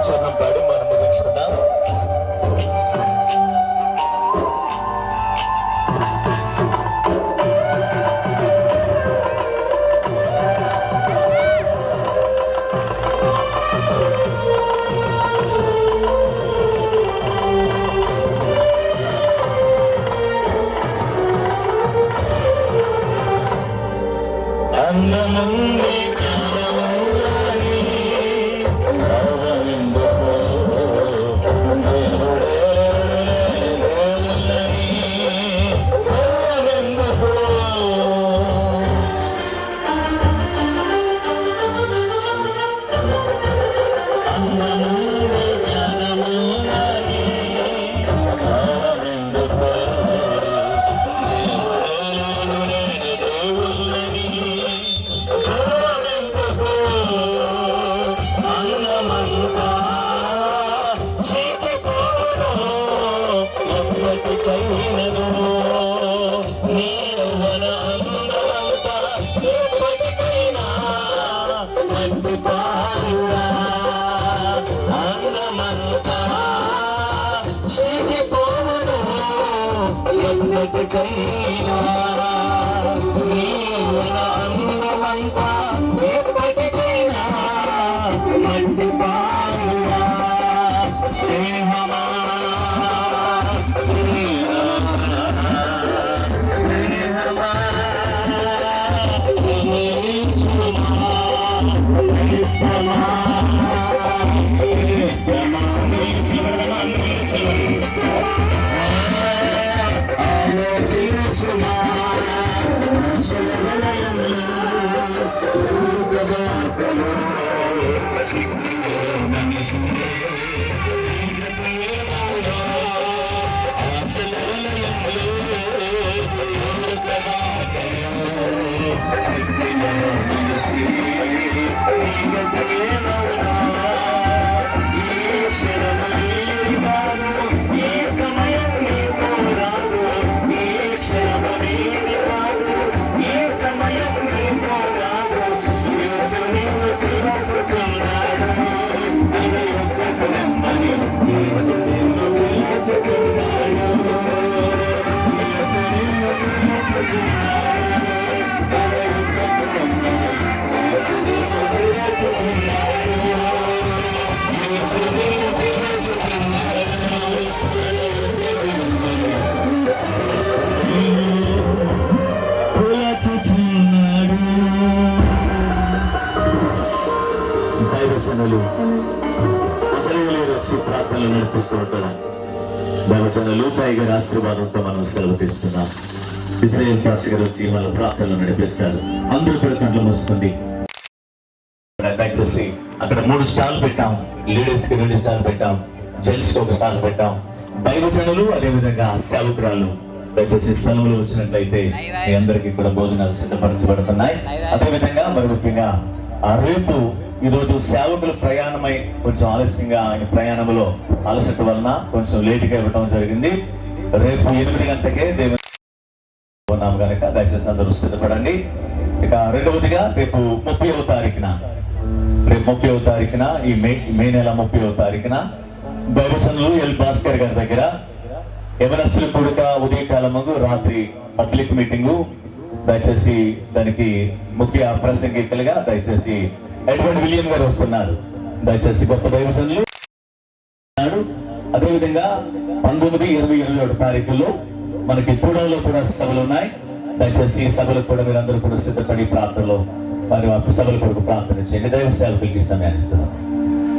చరణం పాడి మనం ముగించుకుందాం. ప్రార్థనలు నడిపిస్తూ ఉంటాడు. దైవజనులు టైగర్ ఆశీర్వాదంతో మనం సెలవు తీస్తున్నాం. ఇజ్రాయేల్ పాస్టర్ గారు వచ్చి మన ప్రార్థనలు నడిపిస్తారు. అందరూ కూడా కళ్ళు మూసుకుంది. దయచేసి అక్కడ 3 స్టాల్ పెట్టాం. లేడీస్ కి 2 స్టాల్ పెట్టాం, జెంట్స్ కి 1 స్టాల్ పెట్టాం. దైవజనులు అదేవిధంగా సేవకురాలు దయచేసి స్థలంలో వచ్చినట్లయితే మీ అందరికీ కూడా భోజనాలు సిద్ధపరచబడుతున్నాయి. అదేవిధంగా మరి ముఖ్యంగా రేపు ఈరోజు సేవకులు ప్రయాణమై కొంచెం ఆలస్యంగా ఆయన ప్రయాణంలో అలసట వలన కొంచెం లేటుగా ఇవ్వడం జరిగింది. రేపు 8 గంటలకే దేవుని ఉన్నాం కనుక దయచేసి అందరూ సిద్ధపడండి. ఇక రెండవదిగా రేపు 30వ తారీఖున ఈ మే నెల 30వ తారీఖున దైవజనులు ఎల్ భాస్కర్ గారి దగ్గర యవనస్తుల కూడిక ఉదయకాలము రాత్రి పబ్లిక్ మీటింగు. దయచేసి దానికి ముఖ్య ప్రసంగికులుగా దయచేసి ఎడ్వర్డ్ విలియం గారు వస్తున్నారు. దయచేసి గొప్ప దైవజనులు. అదేవిధంగా 19, 20, 27 తారీఖుల్లో మనకి కూడలో కూడా సభలు ఉన్నాయి. దయచేసి సభలకు కూడా మీరందరూ కూడా సిద్ధపడి ప్రార్థనలో వారి సభల కొరకు ప్రార్థన చేయండి. దైవ సేవకులకి సమయాన్ని ఇస్తున్నాం.